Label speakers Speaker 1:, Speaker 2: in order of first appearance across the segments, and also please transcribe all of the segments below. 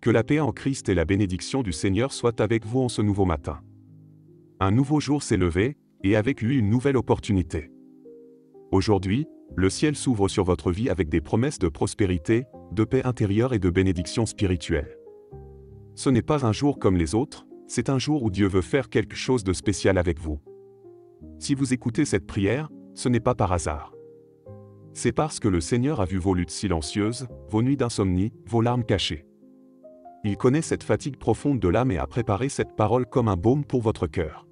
Speaker 1: Que la paix en Christ et la bénédiction du Seigneur soient avec vous en ce nouveau matin. Un nouveau jour s'est levé, et avec lui une nouvelle opportunité. Aujourd'hui, le ciel s'ouvre sur votre vie avec des promesses de prospérité, de paix intérieure et de bénédiction spirituelle. Ce n'est pas un jour comme les autres, c'est un jour où Dieu veut faire quelque chose de spécial avec vous. Si vous écoutez cette prière, ce n'est pas par hasard. C'est parce que le Seigneur a vu vos luttes silencieuses, vos nuits d'insomnie, vos larmes cachées. Il connaît cette fatigue profonde de l'âme et a préparé cette parole comme un baume pour votre cœur.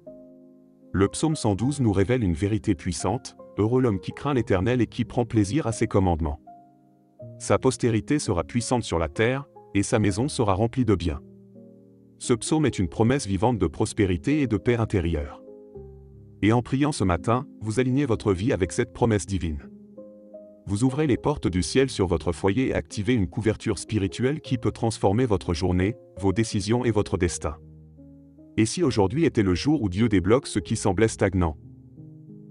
Speaker 1: Le psaume 112 nous révèle une vérité puissante, heureux l'homme qui craint l'Éternel et qui prend plaisir à ses commandements. Sa postérité sera puissante sur la terre, et sa maison sera remplie de biens. Ce psaume est une promesse vivante de prospérité et de paix intérieure. Et en priant ce matin, vous alignez votre vie avec cette promesse divine. Vous ouvrez les portes du ciel sur votre foyer et activez une couverture spirituelle qui peut transformer votre journée, vos décisions et votre destin. Et si aujourd'hui était le jour où Dieu débloque ce qui semblait stagnant?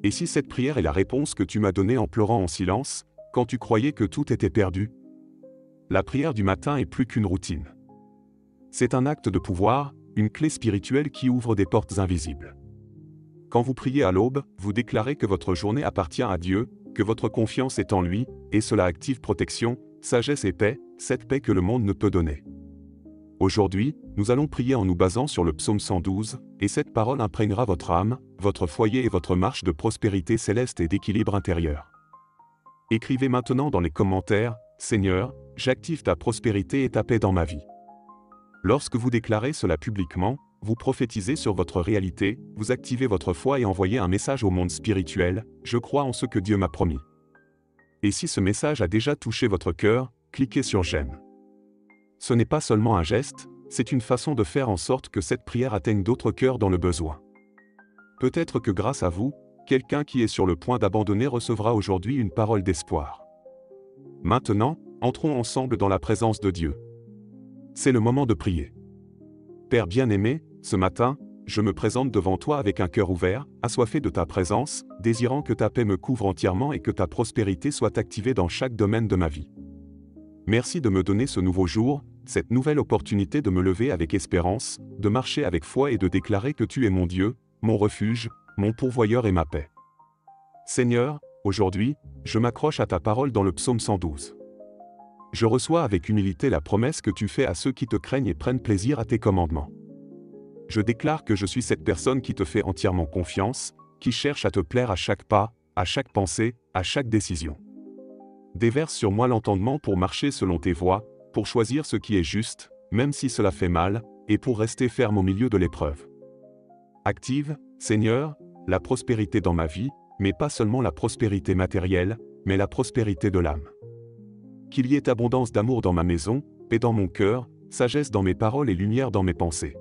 Speaker 1: Et si cette prière est la réponse que tu m'as donnée en pleurant en silence, quand tu croyais que tout était perdu? La prière du matin est plus qu'une routine. C'est un acte de pouvoir, une clé spirituelle qui ouvre des portes invisibles. Quand vous priez à l'aube, vous déclarez que votre journée appartient à Dieu, que votre confiance est en lui, et cela active protection, sagesse et paix, cette paix que le monde ne peut donner. Aujourd'hui, nous allons prier en nous basant sur le psaume 112, et cette parole imprégnera votre âme, votre foyer et votre marche de prospérité céleste et d'équilibre intérieur. Écrivez maintenant dans les commentaires, « Seigneur, j'active ta prospérité et ta paix dans ma vie ». Lorsque vous déclarez cela publiquement, vous prophétisez sur votre réalité, vous activez votre foi et envoyez un message au monde spirituel, « Je crois en ce que Dieu m'a promis ». Et si ce message a déjà touché votre cœur, cliquez sur « J'aime ». Ce n'est pas seulement un geste, c'est une façon de faire en sorte que cette prière atteigne d'autres cœurs dans le besoin. Peut-être que grâce à vous, quelqu'un qui est sur le point d'abandonner recevra aujourd'hui une parole d'espoir. Maintenant, entrons ensemble dans la présence de Dieu. C'est le moment de prier. Père bien-aimé, ce matin, je me présente devant toi avec un cœur ouvert, assoiffé de ta présence, désirant que ta paix me couvre entièrement et que ta prospérité soit activée dans chaque domaine de ma vie. Merci de me donner ce nouveau jour, cette nouvelle opportunité de me lever avec espérance, de marcher avec foi et de déclarer que tu es mon Dieu, mon refuge, mon pourvoyeur et ma paix. Seigneur, aujourd'hui, je m'accroche à ta parole dans le psaume 112. Je reçois avec humilité la promesse que tu fais à ceux qui te craignent et prennent plaisir à tes commandements. Je déclare que je suis cette personne qui te fait entièrement confiance, qui cherche à te plaire à chaque pas, à chaque pensée, à chaque décision. Déverse sur moi l'entendement pour marcher selon tes voies, pour choisir ce qui est juste, même si cela fait mal, et pour rester ferme au milieu de l'épreuve. Active, Seigneur, la prospérité dans ma vie, mais pas seulement la prospérité matérielle, mais la prospérité de l'âme. Qu'il y ait abondance d'amour dans ma maison, paix dans mon cœur, sagesse dans mes paroles et lumière dans mes pensées.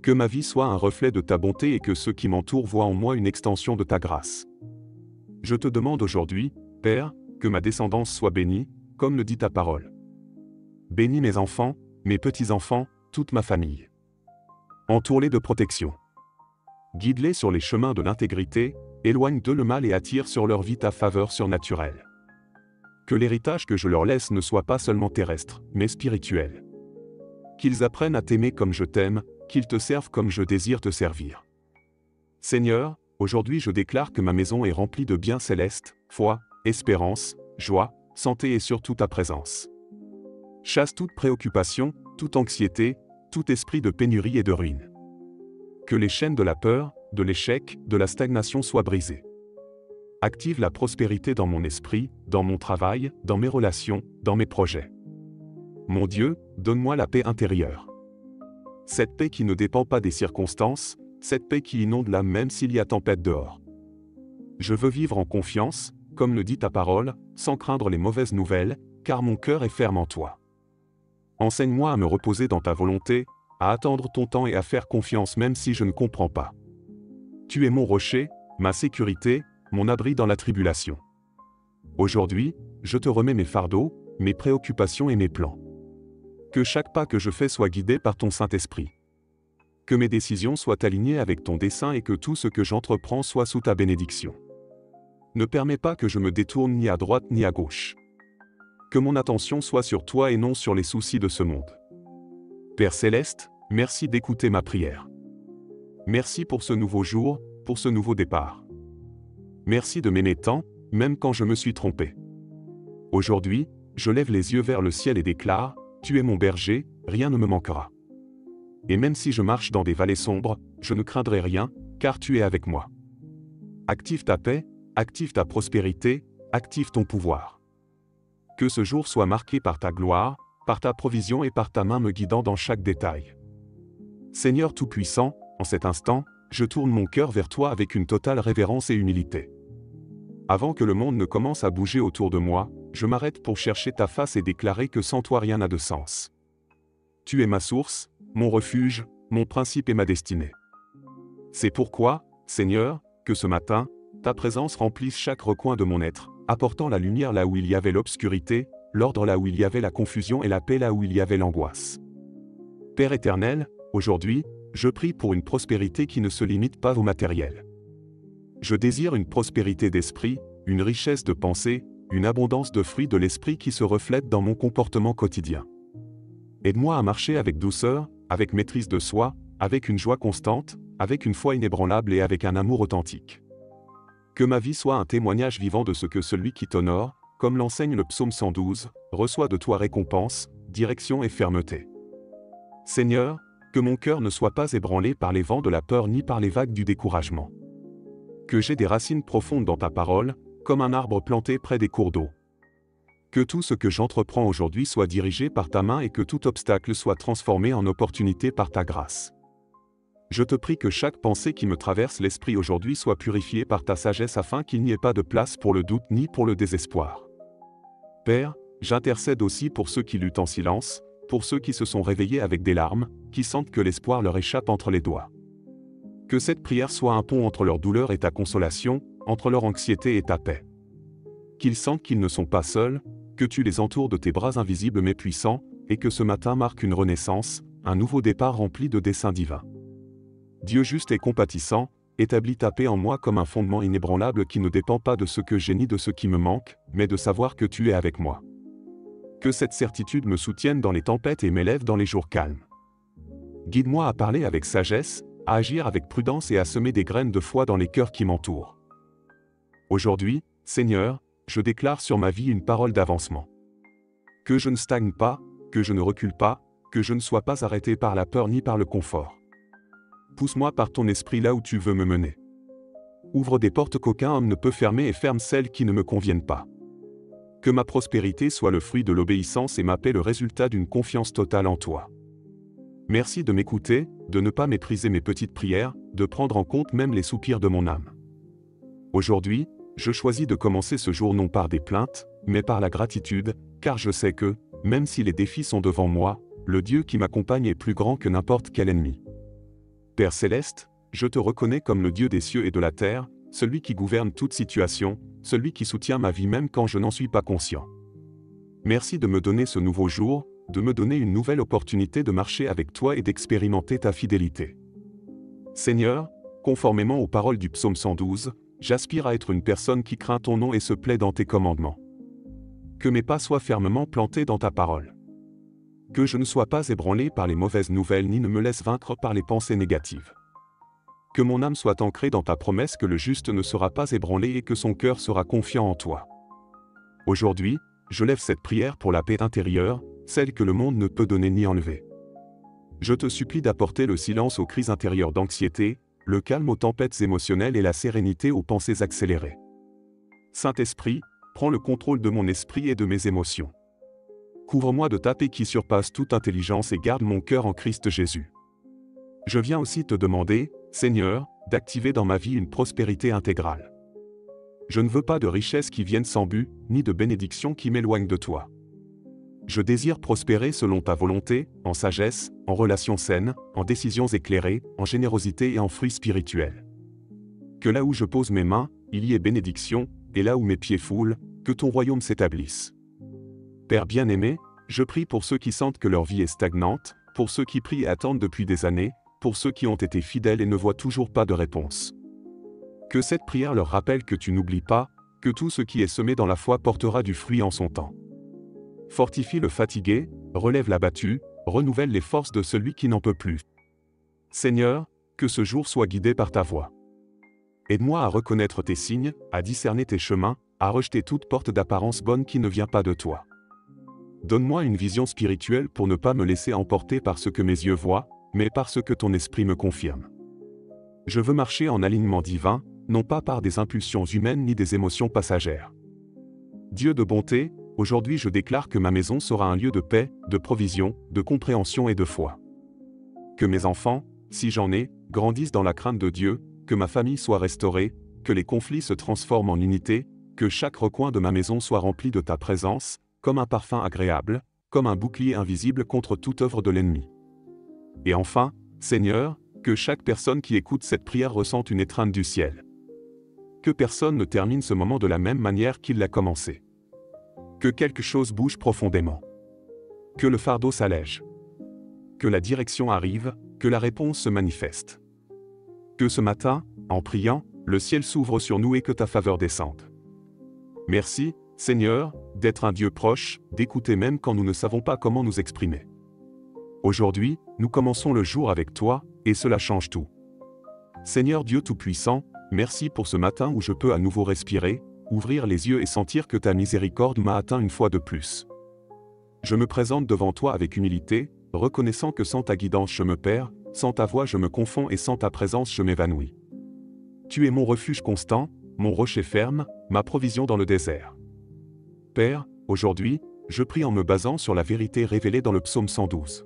Speaker 1: Que ma vie soit un reflet de ta bonté et que ceux qui m'entourent voient en moi une extension de ta grâce. Je te demande aujourd'hui, Père, que ma descendance soit bénie, comme le dit ta parole. Bénis mes enfants, mes petits-enfants, toute ma famille. Entoure-les de protection. Guide-les sur les chemins de l'intégrité, éloigne d'eux le mal et attire sur leur vie ta faveur surnaturelle. Que l'héritage que je leur laisse ne soit pas seulement terrestre, mais spirituel. Qu'ils apprennent à t'aimer comme je t'aime, qu'ils te servent comme je désire te servir. Seigneur, aujourd'hui je déclare que ma maison est remplie de biens célestes, foi, espérance, joie, santé et surtout ta présence. Chasse toute préoccupation, toute anxiété, tout esprit de pénurie et de ruine. Que les chaînes de la peur, de l'échec, de la stagnation soient brisées. Active la prospérité dans mon esprit, dans mon travail, dans mes relations, dans mes projets. Mon Dieu, donne-moi la paix intérieure. Cette paix qui ne dépend pas des circonstances, cette paix qui inonde l'âme même s'il y a tempête dehors. Je veux vivre en confiance, comme le dit ta parole, sans craindre les mauvaises nouvelles, car mon cœur est ferme en toi. Enseigne-moi à me reposer dans ta volonté, à attendre ton temps et à faire confiance même si je ne comprends pas. Tu es mon rocher, ma sécurité, mon abri dans la tribulation. Aujourd'hui, je te remets mes fardeaux, mes préoccupations et mes plans. Que chaque pas que je fais soit guidé par ton Saint-Esprit. Que mes décisions soient alignées avec ton dessein et que tout ce que j'entreprends soit sous ta bénédiction. Ne permets pas que je me détourne ni à droite ni à gauche. Que mon attention soit sur toi et non sur les soucis de ce monde. Père céleste, merci d'écouter ma prière. Merci pour ce nouveau jour, pour ce nouveau départ. Merci de m'aimer tant, même quand je me suis trompé. Aujourd'hui, je lève les yeux vers le ciel et déclare, tu es mon berger, rien ne me manquera. Et même si je marche dans des vallées sombres, je ne craindrai rien, car tu es avec moi. Active ta paix, active ta prospérité, active ton pouvoir. Que ce jour soit marqué par ta gloire, par ta provision et par ta main me guidant dans chaque détail. Seigneur Tout-Puissant, en cet instant, je tourne mon cœur vers toi avec une totale révérence et humilité. Avant que le monde ne commence à bouger autour de moi, je m'arrête pour chercher ta face et déclarer que sans toi rien n'a de sens. Tu es ma source, mon refuge, mon principe et ma destinée. C'est pourquoi, Seigneur, que ce matin, ta présence remplisse chaque recoin de mon être, apportant la lumière là où il y avait l'obscurité, l'ordre là où il y avait la confusion et la paix là où il y avait l'angoisse. Père éternel, aujourd'hui, je prie pour une prospérité qui ne se limite pas au matériel. Je désire une prospérité d'esprit, une richesse de pensée, une abondance de fruits de l'esprit qui se reflète dans mon comportement quotidien. Aide-moi à marcher avec douceur, avec maîtrise de soi, avec une joie constante, avec une foi inébranlable et avec un amour authentique. Que ma vie soit un témoignage vivant de ce que celui qui t'honore, comme l'enseigne le psaume 112, reçoit de toi récompense, direction et fermeté. Seigneur, que mon cœur ne soit pas ébranlé par les vents de la peur ni par les vagues du découragement. Que j'aie des racines profondes dans ta parole, comme un arbre planté près des cours d'eau. Que tout ce que j'entreprends aujourd'hui soit dirigé par ta main et que tout obstacle soit transformé en opportunité par ta grâce. Je te prie que chaque pensée qui me traverse l'esprit aujourd'hui soit purifiée par ta sagesse afin qu'il n'y ait pas de place pour le doute ni pour le désespoir. Père, j'intercède aussi pour ceux qui luttent en silence, pour ceux qui se sont réveillés avec des larmes, qui sentent que l'espoir leur échappe entre les doigts. Que cette prière soit un pont entre leur douleur et ta consolation, entre leur anxiété et ta paix. Qu'ils sentent qu'ils ne sont pas seuls, que tu les entoures de tes bras invisibles mais puissants, et que ce matin marque une renaissance, un nouveau départ rempli de desseins divins. Dieu juste et compatissant, établis ta paix en moi comme un fondement inébranlable qui ne dépend pas de ce que j'ai ni de ce qui me manque, mais de savoir que tu es avec moi. Que cette certitude me soutienne dans les tempêtes et m'élève dans les jours calmes. Guide-moi à parler avec sagesse, à agir avec prudence et à semer des graines de foi dans les cœurs qui m'entourent. Aujourd'hui, Seigneur, je déclare sur ma vie une parole d'avancement. Que je ne stagne pas, que je ne recule pas, que je ne sois pas arrêté par la peur ni par le confort. Pousse-moi par ton esprit là où tu veux me mener. Ouvre des portes qu'aucun homme ne peut fermer et ferme celles qui ne me conviennent pas. Que ma prospérité soit le fruit de l'obéissance et ma paix le résultat d'une confiance totale en toi. Merci de m'écouter, de ne pas mépriser mes petites prières, de prendre en compte même les soupirs de mon âme. Aujourd'hui, je choisis de commencer ce jour non par des plaintes, mais par la gratitude, car je sais que, même si les défis sont devant moi, le Dieu qui m'accompagne est plus grand que n'importe quel ennemi. Père céleste, je te reconnais comme le Dieu des cieux et de la terre, celui qui gouverne toute situation, celui qui soutient ma vie même quand je n'en suis pas conscient. Merci de me donner ce nouveau jour, de me donner une nouvelle opportunité de marcher avec toi et d'expérimenter ta fidélité. Seigneur, conformément aux paroles du psaume 112, j'aspire à être une personne qui craint ton nom et se plaît dans tes commandements. Que mes pas soient fermement plantés dans ta parole. Que je ne sois pas ébranlé par les mauvaises nouvelles ni ne me laisse vaincre par les pensées négatives. Que mon âme soit ancrée dans ta promesse que le juste ne sera pas ébranlé et que son cœur sera confiant en toi. Aujourd'hui, je lève cette prière pour la paix intérieure, celle que le monde ne peut donner ni enlever. Je te supplie d'apporter le silence aux crises intérieures d'anxiété, le calme aux tempêtes émotionnelles et la sérénité aux pensées accélérées. Saint-Esprit, prends le contrôle de mon esprit et de mes émotions. Couvre-moi de ta paix qui surpasse toute intelligence et garde mon cœur en Christ Jésus. Je viens aussi te demander, Seigneur, d'activer dans ma vie une prospérité intégrale. Je ne veux pas de richesses qui viennent sans but, ni de bénédictions qui m'éloignent de toi. Je désire prospérer selon ta volonté, en sagesse, en relations saines, en décisions éclairées, en générosité et en fruits spirituels. Que là où je pose mes mains, il y ait bénédiction, et là où mes pieds foulent, que ton royaume s'établisse. Père bien-aimé, je prie pour ceux qui sentent que leur vie est stagnante, pour ceux qui prient et attendent depuis des années, pour ceux qui ont été fidèles et ne voient toujours pas de réponse. Que cette prière leur rappelle que tu n'oublies pas, que tout ce qui est semé dans la foi portera du fruit en son temps. Fortifie le fatigué, relève l'abattu, renouvelle les forces de celui qui n'en peut plus. Seigneur, que ce jour soit guidé par ta voix. Aide-moi à reconnaître tes signes, à discerner tes chemins, à rejeter toute porte d'apparence bonne qui ne vient pas de toi. Donne-moi une vision spirituelle pour ne pas me laisser emporter par ce que mes yeux voient, mais par ce que ton esprit me confirme. Je veux marcher en alignement divin, non pas par des impulsions humaines ni des émotions passagères. Dieu de bonté, aujourd'hui je déclare que ma maison sera un lieu de paix, de provision, de compréhension et de foi. Que mes enfants, si j'en ai, grandissent dans la crainte de Dieu, que ma famille soit restaurée, que les conflits se transforment en unité, que chaque recoin de ma maison soit rempli de ta présence, comme un parfum agréable, comme un bouclier invisible contre toute œuvre de l'ennemi. Et enfin, Seigneur, que chaque personne qui écoute cette prière ressente une étreinte du ciel. Que personne ne termine ce moment de la même manière qu'il l'a commencé. Que quelque chose bouge profondément. Que le fardeau s'allège. Que la direction arrive, que la réponse se manifeste. Que ce matin, en priant, le ciel s'ouvre sur nous et que ta faveur descende. Merci, Seigneur, d'être un Dieu proche, d'écouter même quand nous ne savons pas comment nous exprimer. Aujourd'hui, nous commençons le jour avec toi, et cela change tout. Seigneur Dieu Tout-Puissant, merci pour ce matin où je peux à nouveau respirer, ouvrir les yeux et sentir que ta miséricorde m'a atteint une fois de plus. Je me présente devant toi avec humilité, reconnaissant que sans ta guidance je me perds, sans ta voix je me confonds et sans ta présence je m'évanouis. Tu es mon refuge constant, mon rocher ferme, ma provision dans le désert. Père, aujourd'hui, je prie en me basant sur la vérité révélée dans le psaume 112.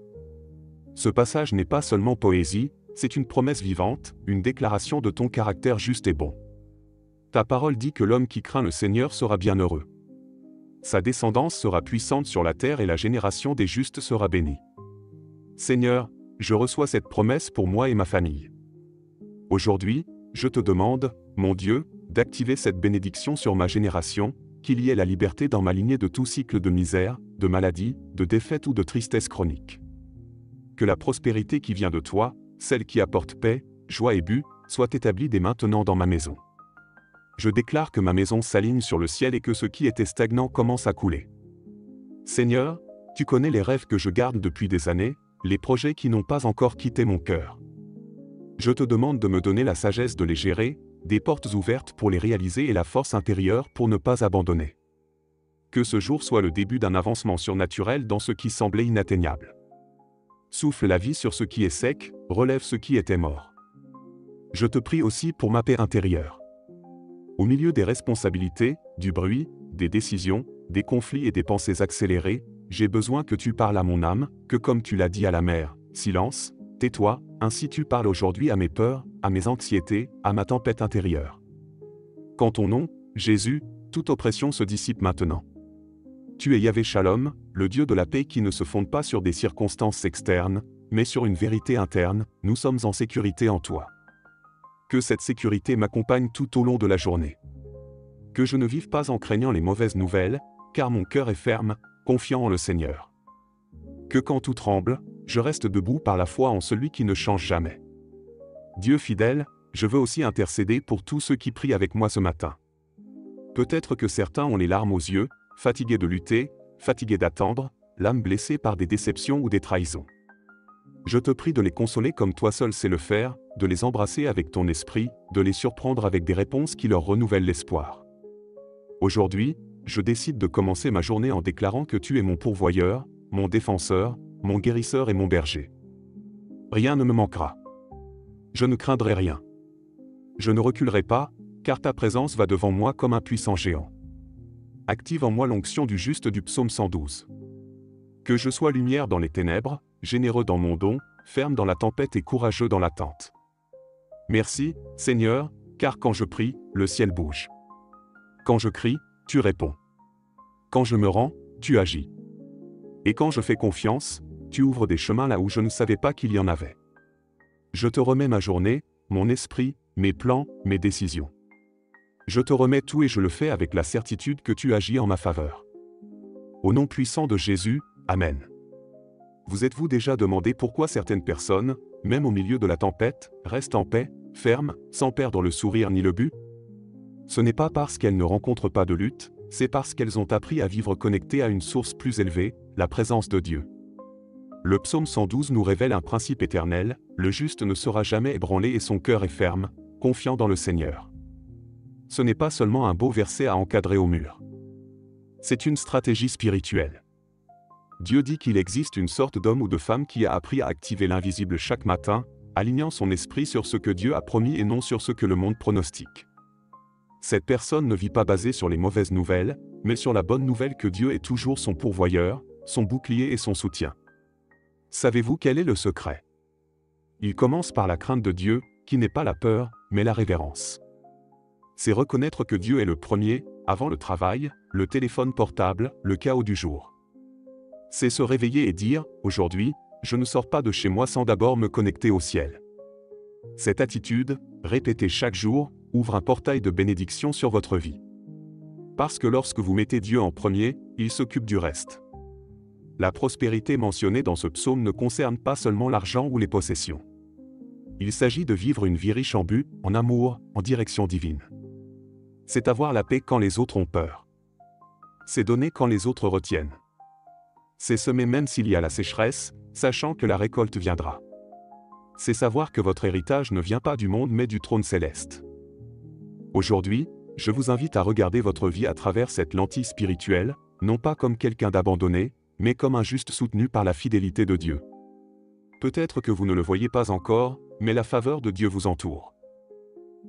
Speaker 1: Ce passage n'est pas seulement poésie, c'est une promesse vivante, une déclaration de ton caractère juste et bon. Ta parole dit que l'homme qui craint le Seigneur sera bienheureux. Sa descendance sera puissante sur la terre et la génération des justes sera bénie. Seigneur, je reçois cette promesse pour moi et ma famille. Aujourd'hui, je te demande, mon Dieu, d'activer cette bénédiction sur ma génération, qu'il y ait la liberté dans ma lignée de tout cycle de misère, de maladie, de défaite ou de tristesse chronique. Que la prospérité qui vient de toi, celle qui apporte paix, joie et but, soit établie dès maintenant dans ma maison. Je déclare que ma maison s'aligne sur le ciel et que ce qui était stagnant commence à couler. Seigneur, tu connais les rêves que je garde depuis des années, les projets qui n'ont pas encore quitté mon cœur. Je te demande de me donner la sagesse de les gérer, des portes ouvertes pour les réaliser et la force intérieure pour ne pas abandonner. Que ce jour soit le début d'un avancement surnaturel dans ce qui semblait inatteignable. Souffle la vie sur ce qui est sec, relève ce qui était mort. Je te prie aussi pour ma paix intérieure. Au milieu des responsabilités, du bruit, des décisions, des conflits et des pensées accélérées, j'ai besoin que tu parles à mon âme, que comme tu l'as dit à la mer, silence, tais-toi, ainsi tu parles aujourd'hui à mes peurs, à mes anxiétés, à ma tempête intérieure. Qu'en ton nom, Jésus, toute oppression se dissipe maintenant. Tu es Yahvé Shalom, le Dieu de la paix qui ne se fonde pas sur des circonstances externes, mais sur une vérité interne, nous sommes en sécurité en toi. Que cette sécurité m'accompagne tout au long de la journée. Que je ne vive pas en craignant les mauvaises nouvelles, car mon cœur est ferme, confiant en le Seigneur. Que quand tout tremble, je reste debout par la foi en celui qui ne change jamais. Dieu fidèle, je veux aussi intercéder pour tous ceux qui prient avec moi ce matin. Peut-être que certains ont les larmes aux yeux, fatigués de lutter, fatigués d'attendre, l'âme blessée par des déceptions ou des trahisons. Je te prie de les consoler comme toi seul sais le faire, de les embrasser avec ton esprit, de les surprendre avec des réponses qui leur renouvellent l'espoir. Aujourd'hui, je décide de commencer ma journée en déclarant que tu es mon pourvoyeur, mon défenseur, mon guérisseur et mon berger. Rien ne me manquera. Je ne craindrai rien. Je ne reculerai pas, car ta présence va devant moi comme un puissant géant. Active en moi l'onction du juste du psaume 112. Que je sois lumière dans les ténèbres, généreux dans mon don, ferme dans la tempête et courageux dans l'attente. Merci, Seigneur, car quand je prie, le ciel bouge. Quand je crie, tu réponds. Quand je me rends, tu agis. Et quand je fais confiance, tu ouvres des chemins là où je ne savais pas qu'il y en avait. Je te remets ma journée, mon esprit, mes plans, mes décisions. Je te remets tout et je le fais avec la certitude que tu agis en ma faveur. Au nom puissant de Jésus, Amen. Vous êtes-vous déjà demandé pourquoi certaines personnes, même au milieu de la tempête, restent en paix, fermes, sans perdre le sourire ni le but? Ce n'est pas parce qu'elles ne rencontrent pas de lutte, c'est parce qu'elles ont appris à vivre connectées à une source plus élevée, la présence de Dieu. Le psaume 112 nous révèle un principe éternel, le juste ne sera jamais ébranlé et son cœur est ferme, confiant dans le Seigneur. Ce n'est pas seulement un beau verset à encadrer au mur. C'est une stratégie spirituelle. Dieu dit qu'il existe une sorte d'homme ou de femme qui a appris à activer l'invisible chaque matin, alignant son esprit sur ce que Dieu a promis et non sur ce que le monde pronostique. Cette personne ne vit pas basée sur les mauvaises nouvelles, mais sur la bonne nouvelle que Dieu est toujours son pourvoyeur, son bouclier et son soutien. Savez-vous quel est le secret? Il commence par la crainte de Dieu, qui n'est pas la peur, mais la révérence. C'est reconnaître que Dieu est le premier, avant le travail, le téléphone portable, le chaos du jour. C'est se réveiller et dire, aujourd'hui, je ne sors pas de chez moi sans d'abord me connecter au ciel. Cette attitude, répétée chaque jour, ouvre un portail de bénédiction sur votre vie. Parce que lorsque vous mettez Dieu en premier, il s'occupe du reste. La prospérité mentionnée dans ce psaume ne concerne pas seulement l'argent ou les possessions. Il s'agit de vivre une vie riche en but, en amour, en direction divine. C'est avoir la paix quand les autres ont peur. C'est donner quand les autres retiennent. C'est semer même s'il y a la sécheresse, sachant que la récolte viendra. C'est savoir que votre héritage ne vient pas du monde mais du trône céleste. Aujourd'hui, je vous invite à regarder votre vie à travers cette lentille spirituelle, non pas comme quelqu'un d'abandonné, mais comme un juste soutenu par la fidélité de Dieu. Peut-être que vous ne le voyez pas encore, mais la faveur de Dieu vous entoure.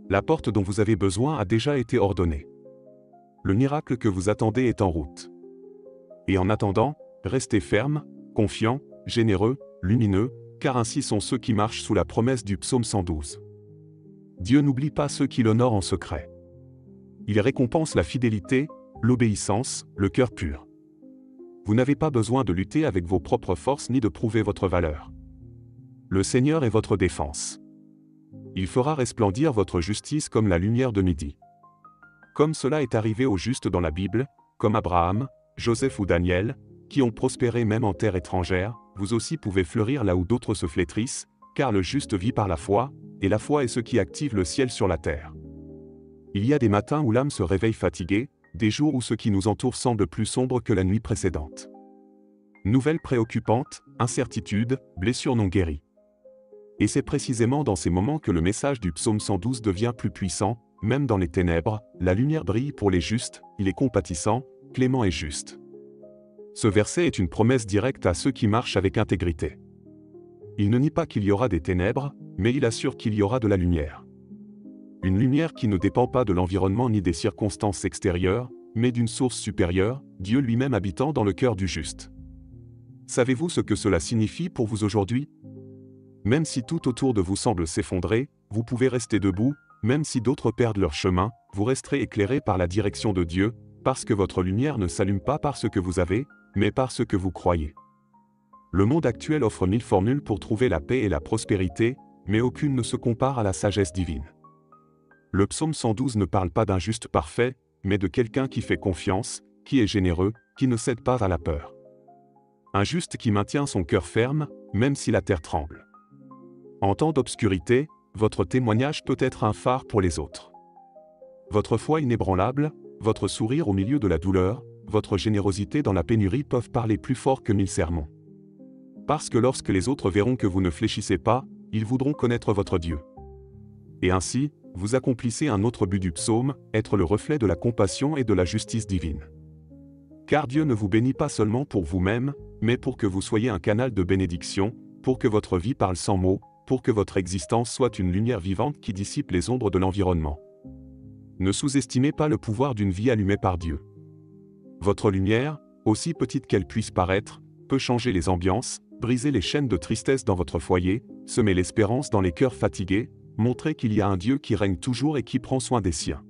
Speaker 1: La porte dont vous avez besoin a déjà été ordonnée. Le miracle que vous attendez est en route. Et en attendant, restez ferme, confiant, généreux, lumineux, car ainsi sont ceux qui marchent sous la promesse du psaume 112. Dieu n'oublie pas ceux qui l'honorent en secret. Il récompense la fidélité, l'obéissance, le cœur pur. Vous n'avez pas besoin de lutter avec vos propres forces ni de prouver votre valeur. Le Seigneur est votre défense. Il fera resplendir votre justice comme la lumière de midi. Comme cela est arrivé aux justes dans la Bible, comme Abraham, Joseph ou Daniel, qui ont prospéré même en terre étrangère, vous aussi pouvez fleurir là où d'autres se flétrissent, car le juste vit par la foi, et la foi est ce qui active le ciel sur la terre. Il y a des matins où l'âme se réveille fatiguée, des jours où ce qui nous entoure semble plus sombre que la nuit précédente. Nouvelles préoccupantes, incertitudes, blessures non guéries. Et c'est précisément dans ces moments que le message du psaume 112 devient plus puissant, même dans les ténèbres, la lumière brille pour les justes, il est compatissant, clément et juste. Ce verset est une promesse directe à ceux qui marchent avec intégrité. Il ne nie pas qu'il y aura des ténèbres, mais il assure qu'il y aura de la lumière. Une lumière qui ne dépend pas de l'environnement ni des circonstances extérieures, mais d'une source supérieure, Dieu lui-même habitant dans le cœur du juste. Savez-vous ce que cela signifie pour vous aujourd'hui? Même si tout autour de vous semble s'effondrer, vous pouvez rester debout, même si d'autres perdent leur chemin, vous resterez éclairé par la direction de Dieu, parce que votre lumière ne s'allume pas par ce que vous avez, mais par ce que vous croyez. Le monde actuel offre 1000 formules pour trouver la paix et la prospérité, mais aucune ne se compare à la sagesse divine. Le psaume 112 ne parle pas d'un juste parfait, mais de quelqu'un qui fait confiance, qui est généreux, qui ne cède pas à la peur. Un juste qui maintient son cœur ferme, même si la terre tremble. En temps d'obscurité, votre témoignage peut être un phare pour les autres. Votre foi inébranlable, votre sourire au milieu de la douleur, votre générosité dans la pénurie peuvent parler plus fort que 1000 sermons. Parce que lorsque les autres verront que vous ne fléchissez pas, ils voudront connaître votre Dieu. Et ainsi, vous accomplissez un autre but du psaume, être le reflet de la compassion et de la justice divine. Car Dieu ne vous bénit pas seulement pour vous-même, mais pour que vous soyez un canal de bénédiction, pour que votre vie parle sans mots, pour que votre existence soit une lumière vivante qui dissipe les ombres de l'environnement. Ne sous-estimez pas le pouvoir d'une vie allumée par Dieu. Votre lumière, aussi petite qu'elle puisse paraître, peut changer les ambiances, briser les chaînes de tristesse dans votre foyer, semer l'espérance dans les cœurs fatigués, montrer qu'il y a un Dieu qui règne toujours et qui prend soin des siens.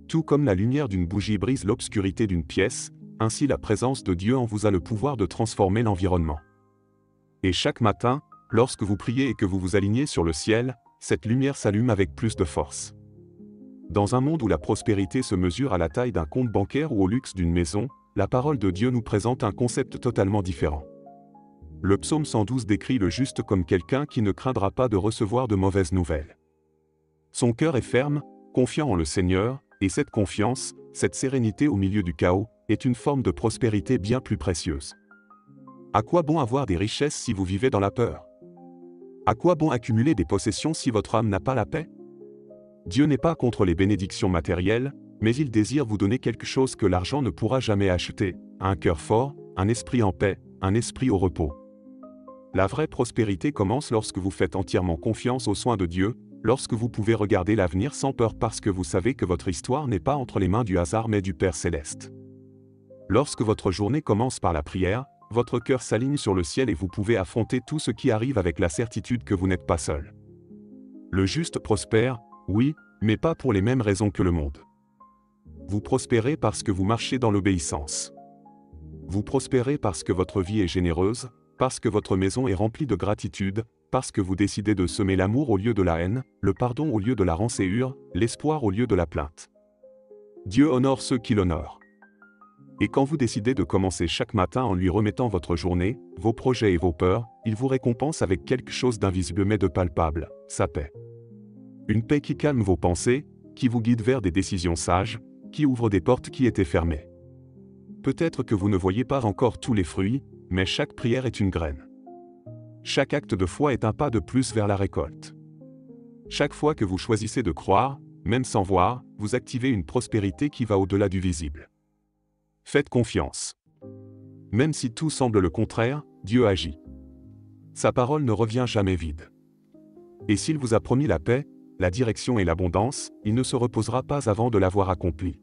Speaker 1: Tout comme la lumière d'une bougie brise l'obscurité d'une pièce, ainsi la présence de Dieu en vous a le pouvoir de transformer l'environnement. Et chaque matin, lorsque vous priez et que vous vous alignez sur le ciel, cette lumière s'allume avec plus de force. Dans un monde où la prospérité se mesure à la taille d'un compte bancaire ou au luxe d'une maison, la parole de Dieu nous présente un concept totalement différent. Le psaume 112 décrit le juste comme quelqu'un qui ne craindra pas de recevoir de mauvaises nouvelles. Son cœur est ferme, confiant en le Seigneur, et cette confiance, cette sérénité au milieu du chaos, est une forme de prospérité bien plus précieuse. À quoi bon avoir des richesses si vous vivez dans la peur? À quoi bon accumuler des possessions si votre âme n'a pas la paix? Dieu n'est pas contre les bénédictions matérielles, mais il désire vous donner quelque chose que l'argent ne pourra jamais acheter, un cœur fort, un esprit en paix, un esprit au repos. La vraie prospérité commence lorsque vous faites entièrement confiance aux soins de Dieu, lorsque vous pouvez regarder l'avenir sans peur parce que vous savez que votre histoire n'est pas entre les mains du hasard mais du Père Céleste. Lorsque votre journée commence par la prière, votre cœur s'aligne sur le ciel et vous pouvez affronter tout ce qui arrive avec la certitude que vous n'êtes pas seul. Le juste prospère, oui, mais pas pour les mêmes raisons que le monde. Vous prospérez parce que vous marchez dans l'obéissance. Vous prospérez parce que votre vie est généreuse, parce que votre maison est remplie de gratitude, parce que vous décidez de semer l'amour au lieu de la haine, le pardon au lieu de la rancœur, l'espoir au lieu de la plainte. Dieu honore ceux qui l'honorent. Et quand vous décidez de commencer chaque matin en lui remettant votre journée, vos projets et vos peurs, il vous récompense avec quelque chose d'invisible mais de palpable, sa paix. Une paix qui calme vos pensées, qui vous guide vers des décisions sages, qui ouvre des portes qui étaient fermées. Peut-être que vous ne voyez pas encore tous les fruits, mais chaque prière est une graine. Chaque acte de foi est un pas de plus vers la récolte. Chaque fois que vous choisissez de croire, même sans voir, vous activez une prospérité qui va au-delà du visible. Faites confiance. Même si tout semble le contraire, Dieu agit. Sa parole ne revient jamais vide. Et s'il vous a promis la paix, la direction et l'abondance, il ne se reposera pas avant de l'avoir accompli.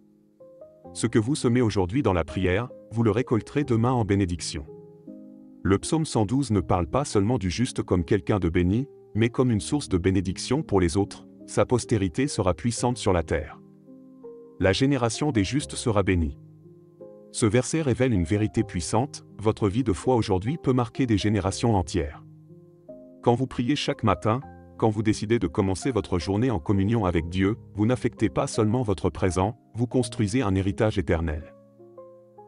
Speaker 1: Ce que vous semez aujourd'hui dans la prière, vous le récolterez demain en bénédiction. Le psaume 112 ne parle pas seulement du juste comme quelqu'un de béni, mais comme une source de bénédiction pour les autres, sa postérité sera puissante sur la terre. La génération des justes sera bénie. Ce verset révèle une vérité puissante, votre vie de foi aujourd'hui peut marquer des générations entières. Quand vous priez chaque matin, quand vous décidez de commencer votre journée en communion avec Dieu, vous n'affectez pas seulement votre présent, vous construisez un héritage éternel.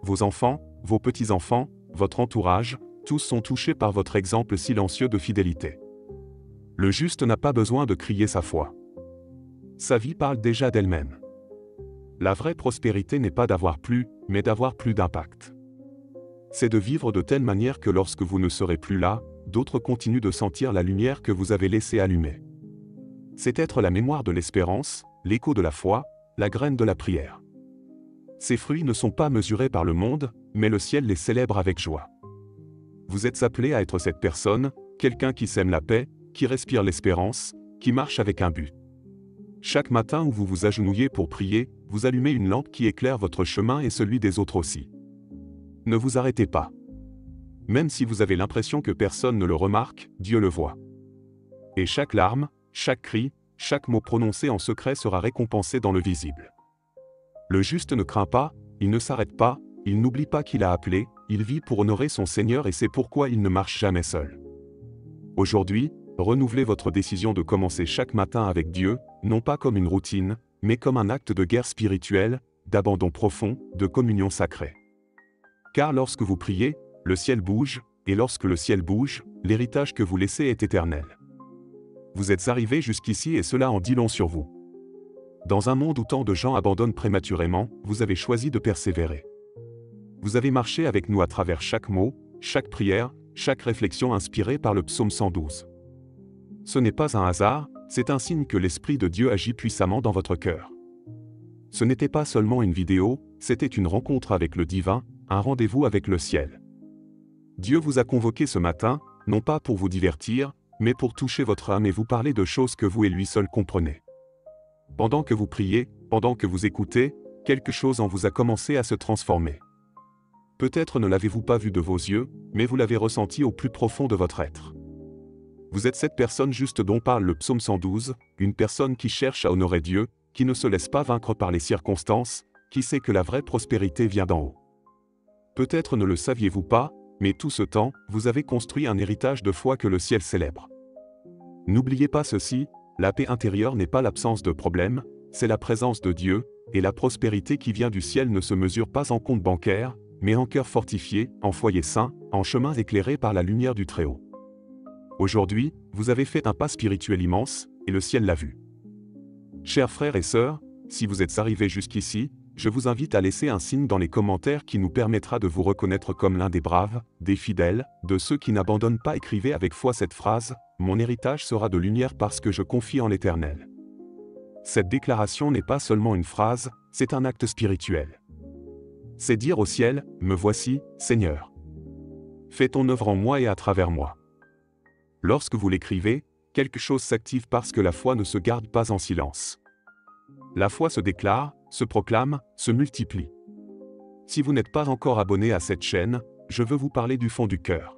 Speaker 1: Vos enfants, vos petits-enfants, votre entourage, tous sont touchés par votre exemple silencieux de fidélité. Le juste n'a pas besoin de crier sa foi. Sa vie parle déjà d'elle-même. La vraie prospérité n'est pas d'avoir plus, mais d'avoir plus d'impact. C'est de vivre de telle manière que lorsque vous ne serez plus là, d'autres continuent de sentir la lumière que vous avez laissée allumer. C'est être la mémoire de l'espérance, l'écho de la foi, la graine de la prière. Ces fruits ne sont pas mesurés par le monde, mais le ciel les célèbre avec joie. Vous êtes appelé à être cette personne, quelqu'un qui sème la paix, qui respire l'espérance, qui marche avec un but. Chaque matin où vous vous agenouillez pour prier, vous allumez une lampe qui éclaire votre chemin et celui des autres aussi. Ne vous arrêtez pas. Même si vous avez l'impression que personne ne le remarque, Dieu le voit. Et chaque larme, chaque cri, chaque mot prononcé en secret sera récompensé dans le visible. Le juste ne craint pas, il ne s'arrête pas, il n'oublie pas qu'il a appelé, il vit pour honorer son Seigneur et c'est pourquoi il ne marche jamais seul. Aujourd'hui, renouvelez votre décision de commencer chaque matin avec Dieu, non pas comme une routine, mais comme un acte de guerre spirituelle, d'abandon profond, de communion sacrée. Car lorsque vous priez, le ciel bouge, et lorsque le ciel bouge, l'héritage que vous laissez est éternel. Vous êtes arrivé jusqu'ici et cela en dit long sur vous. Dans un monde où tant de gens abandonnent prématurément, vous avez choisi de persévérer. Vous avez marché avec nous à travers chaque mot, chaque prière, chaque réflexion inspirée par le psaume 112. Ce n'est pas un hasard, c'est un signe que l'Esprit de Dieu agit puissamment dans votre cœur. Ce n'était pas seulement une vidéo, c'était une rencontre avec le divin, un rendez-vous avec le ciel. Dieu vous a convoqué ce matin, non pas pour vous divertir, mais pour toucher votre âme et vous parler de choses que vous et lui seul comprenez. Pendant que vous priez, pendant que vous écoutez, quelque chose en vous a commencé à se transformer. Peut-être ne l'avez-vous pas vu de vos yeux, mais vous l'avez ressenti au plus profond de votre être. Vous êtes cette personne juste dont parle le psaume 112, une personne qui cherche à honorer Dieu, qui ne se laisse pas vaincre par les circonstances, qui sait que la vraie prospérité vient d'en haut. Peut-être ne le saviez-vous pas, mais tout ce temps, vous avez construit un héritage de foi que le ciel célèbre. N'oubliez pas ceci, la paix intérieure n'est pas l'absence de problème, c'est la présence de Dieu, et la prospérité qui vient du ciel ne se mesure pas en compte bancaire, mais en cœur fortifié, en foyer saint, en chemin éclairé par la lumière du Très-Haut. Aujourd'hui, vous avez fait un pas spirituel immense, et le ciel l'a vu. Chers frères et sœurs, si vous êtes arrivés jusqu'ici, je vous invite à laisser un signe dans les commentaires qui nous permettra de vous reconnaître comme l'un des braves, des fidèles, de ceux qui n'abandonnent pas. Écrivez avec foi cette phrase, « Mon héritage sera de lumière parce que je confie en l'Éternel ». Cette déclaration n'est pas seulement une phrase, c'est un acte spirituel. C'est dire au ciel, « Me voici, Seigneur. Fais ton œuvre en moi et à travers moi ». Lorsque vous l'écrivez, quelque chose s'active parce que la foi ne se garde pas en silence. La foi se déclare, se proclame, se multiplie. Si vous n'êtes pas encore abonné à cette chaîne, je veux vous parler du fond du cœur.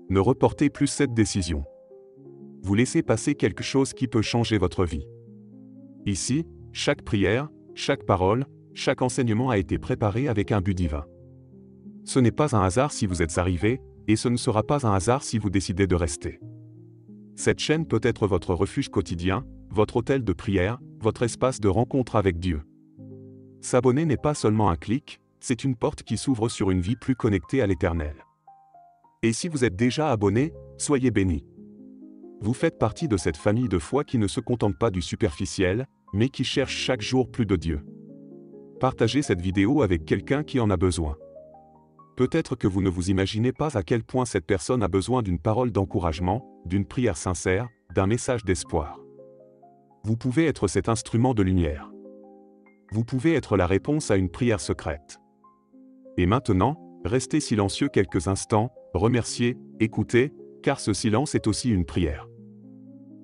Speaker 1: Ne reportez plus cette décision. Vous laissez passer quelque chose qui peut changer votre vie. Ici, chaque prière, chaque parole, chaque enseignement a été préparé avec un but divin. Ce n'est pas un hasard si vous êtes arrivé, et ce ne sera pas un hasard si vous décidez de rester. Cette chaîne peut être votre refuge quotidien, votre autel de prière, votre espace de rencontre avec Dieu. S'abonner n'est pas seulement un clic, c'est une porte qui s'ouvre sur une vie plus connectée à l'Éternel. Et si vous êtes déjà abonné, soyez bénis. Vous faites partie de cette famille de foi qui ne se contente pas du superficiel, mais qui cherche chaque jour plus de Dieu. Partagez cette vidéo avec quelqu'un qui en a besoin. Peut-être que vous ne vous imaginez pas à quel point cette personne a besoin d'une parole d'encouragement, d'une prière sincère, d'un message d'espoir. Vous pouvez être cet instrument de lumière. Vous pouvez être la réponse à une prière secrète. Et maintenant, restez silencieux quelques instants, remerciez, écoutez, car ce silence est aussi une prière.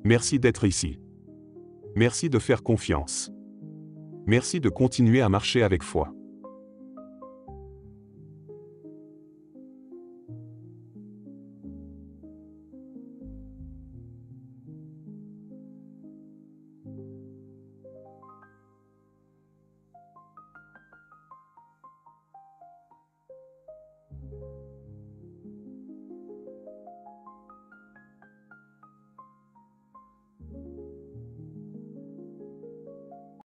Speaker 1: Merci d'être ici. Merci de faire confiance. Merci de continuer à marcher avec foi.